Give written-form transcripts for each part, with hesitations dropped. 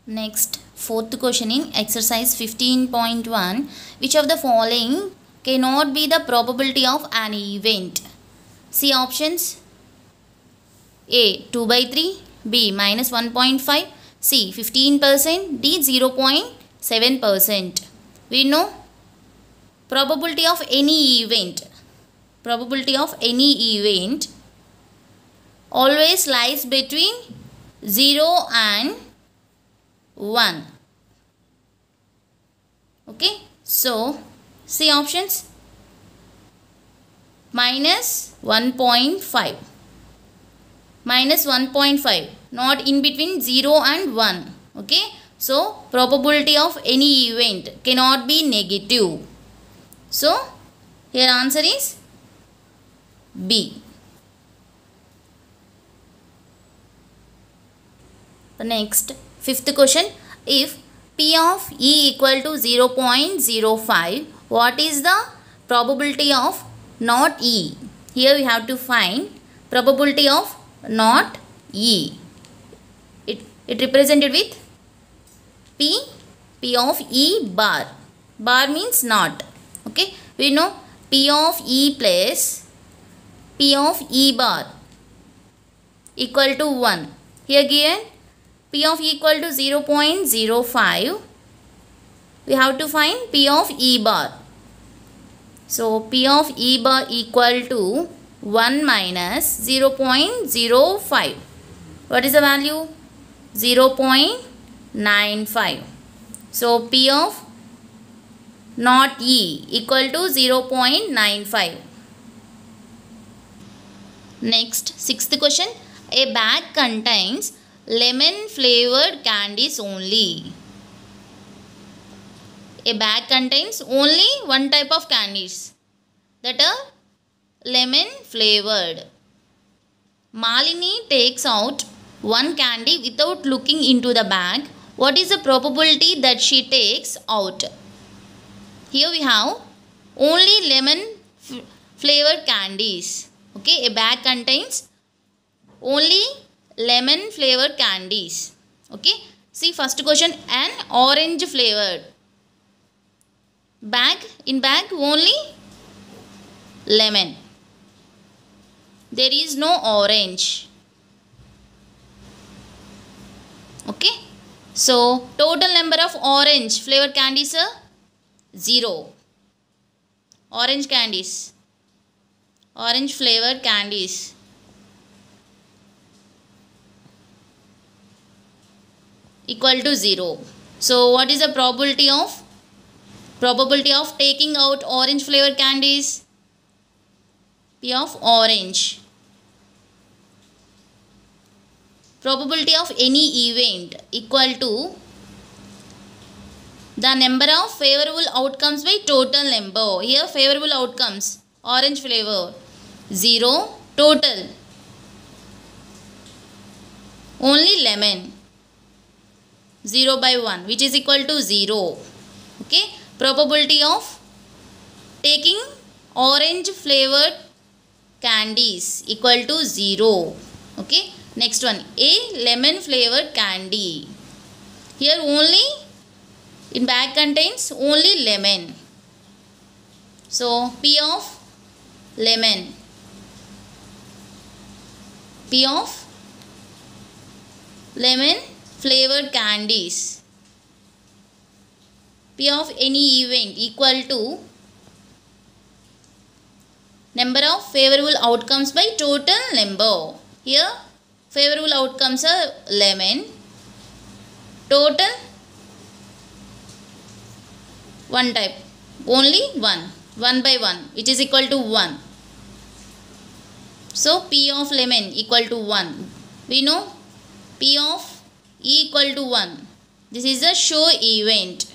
Next, fourth question in exercise 15.1. Which of the following cannot be the probability of an event? See options. A. 2 by 3. B. minus 1.5. C. 15%. D. 0.7%. We know probability of any event. Probability of any event always lies between 0 and 1. Okay, so see options. Minus 1.5. Minus 1.5, not in between 0 and 1. Okay, so probability of any event cannot be negative. So here answer is B. The next, fifth question. If P of E equal to 0.05, what is the probability of not E? Here we have to find probability of not E. It represented with P of E bar. Bar means not. Okay, we know P of E plus P of E bar equal to 1. Here given P of E equal to 0.05. We have to find P of E bar. So P of E bar equal to 1 minus 0.05. What is the value? 0.95. So P of not E equal to 0.95. Next, sixth question. A bag contains lemon flavored candies only. A bag contains only one type of candies, that are lemon flavored. Malini takes out one candy without looking into the bag. What is the probability that she takes out? Here we have only lemon flavored candies. Okay, a bag contains only lemon flavored candies. Okay, see first question, an orange flavored bag. In bag only lemon, there is no orange. Okay, so total number of orange flavored candies are 0. Orange candies, orange flavored candies equal to 0. So what is the probability of taking out orange flavored candies? P of orange. Probability of any event equal to the number of favorable outcomes by total number. Here favorable outcomes, orange flavor 0, total only lemon 0 by 1, which is equal to 0. Okay, probability of taking orange flavored candies equal to 0. Okay, next one, a lemon flavored candy. Here only in bag contains only lemon. So P of lemon, P of lemon flavored candies, P of any event equal to number of favorable outcomes by total number. Here favorable outcomes are lemon, total one type, only one by 1, which is equal to 1. So P of lemon equal to 1. We know P of E equal to 1. This is a sure event.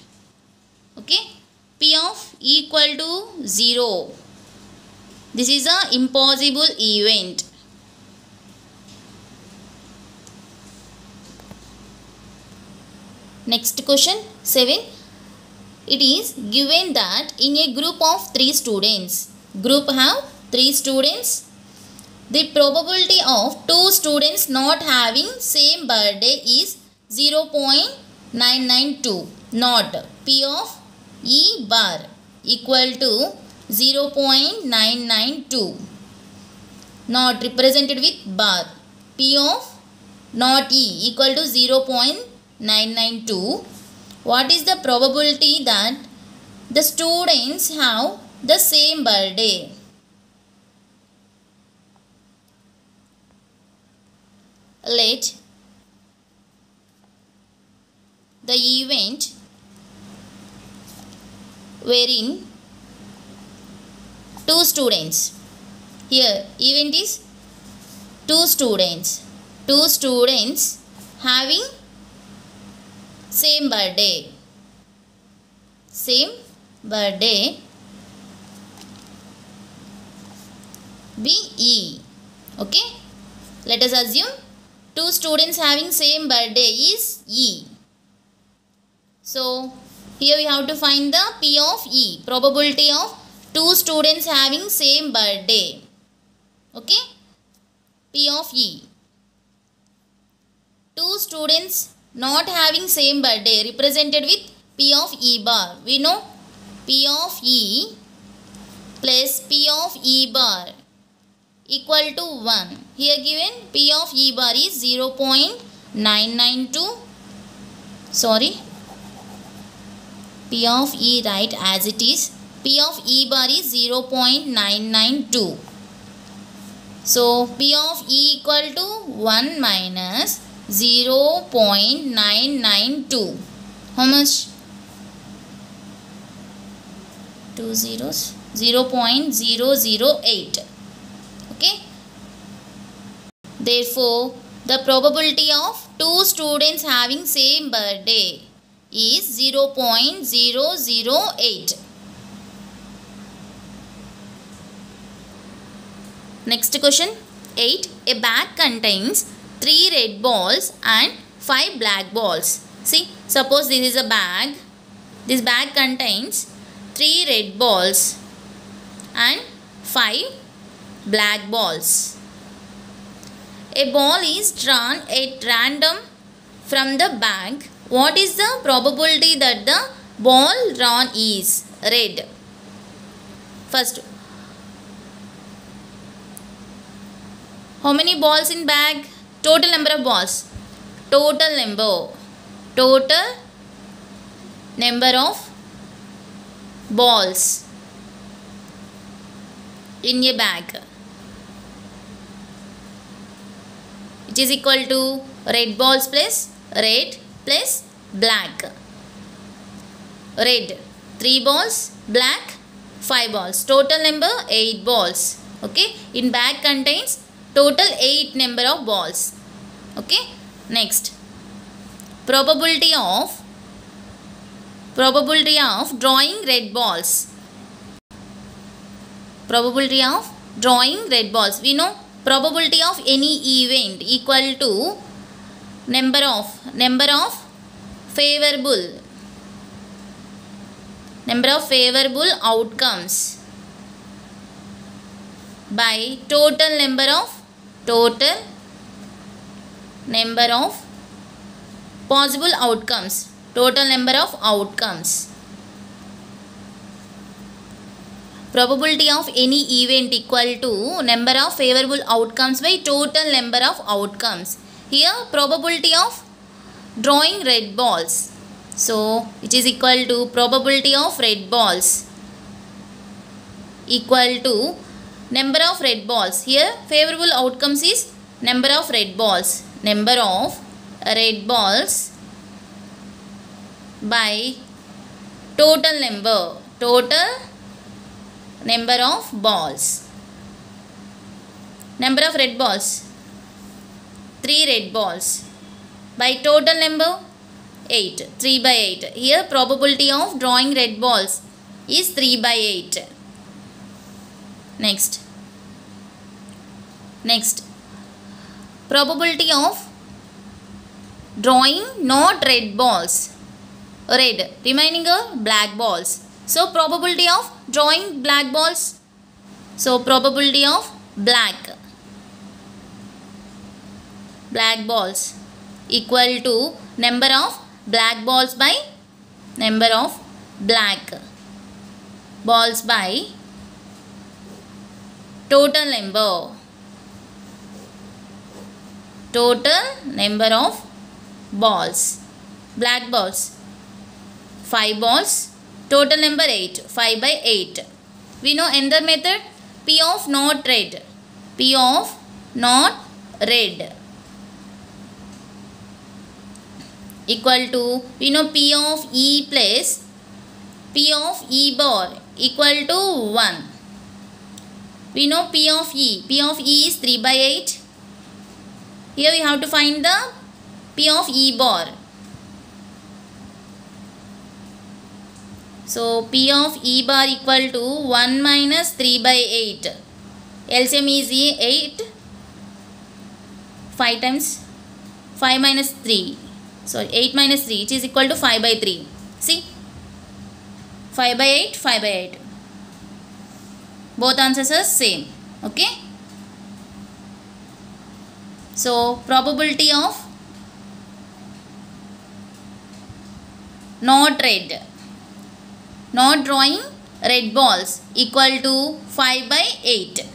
Okay, P of E equal to 0. This is a impossible event. Next question 7. It is given that in a group of 3 students, group have 3 students, the probability of 2 students not having same birthday is 0.2. 992. Not P of E bar equal to 0.992. Not represented with bar. P of not E equal to 0.992. What is the probability that the students have the same birthday? Let the event wherein two students, here event is two students having same birthday be E. Okay, let us assume two students having same birthday is E. So here we have to find the P of E, probability of two students having same birthday. Okay, P of E. Two students not having same birthday represented with P of E bar. We know P of E plus P of E bar equal to 1. Here given P of E bar is 0.992. Sorry, P of E write as it is. P of E bar is 0.992. So P of E equal to 1 minus 0.992. How much? 2 zeros. 0.008. Okay. Therefore, the probability of two students having same birthday is 0.008. Next question 8. A bag contains 3 red balls and 5 black balls. See, suppose this is a bag. This bag contains 3 red balls and 5 black balls. A ball is drawn at random from the bag. What is the probability that the ball drawn is red? First, how many balls in bag? Total number of balls. Total number of balls in a bag, which is equal to red balls plus red plus black. Red 3 balls, black 5 balls. Total number 8 balls. Okay, in bag contains total 8 number of balls. Okay, next, probability of drawing red balls. Probability of drawing red balls. We know probability of any event equal to number of favorable outcomes by total number of possible outcomes. Total number of outcomes. Probability of any event equal to number of favorable outcomes by total number of outcomes. Here probability of drawing red balls. So which is equal to probability of red balls equal to number of red balls. Here favorable outcomes is number of red balls. Number of red balls by total number of balls. Number of red balls 3 red balls by total number 8. 3 by 8. Here probability of drawing red balls is 3 by 8. Next, probability of drawing not red balls. Red remaining are black balls. So probability of drawing black balls. So probability of black balls equal to number of black balls by number of black balls by total number of balls. Black balls 5 balls, total number 8, 5 by 8. We know another method, P of not red equal to, we know P of E plus P of E bar equal to 1. We know P of E is 3 by 8. Here we have to find the P of E bar. So P of E bar equal to 1 minus 3 by 8. LCM is 8. 5 times 5 minus 3. Sorry, 8 minus 3, which is equal to 5 by 3. See? 5 by 8, 5 by 8. Both answers are same. Okay? So, probability of not drawing red balls equal to 5 by 8.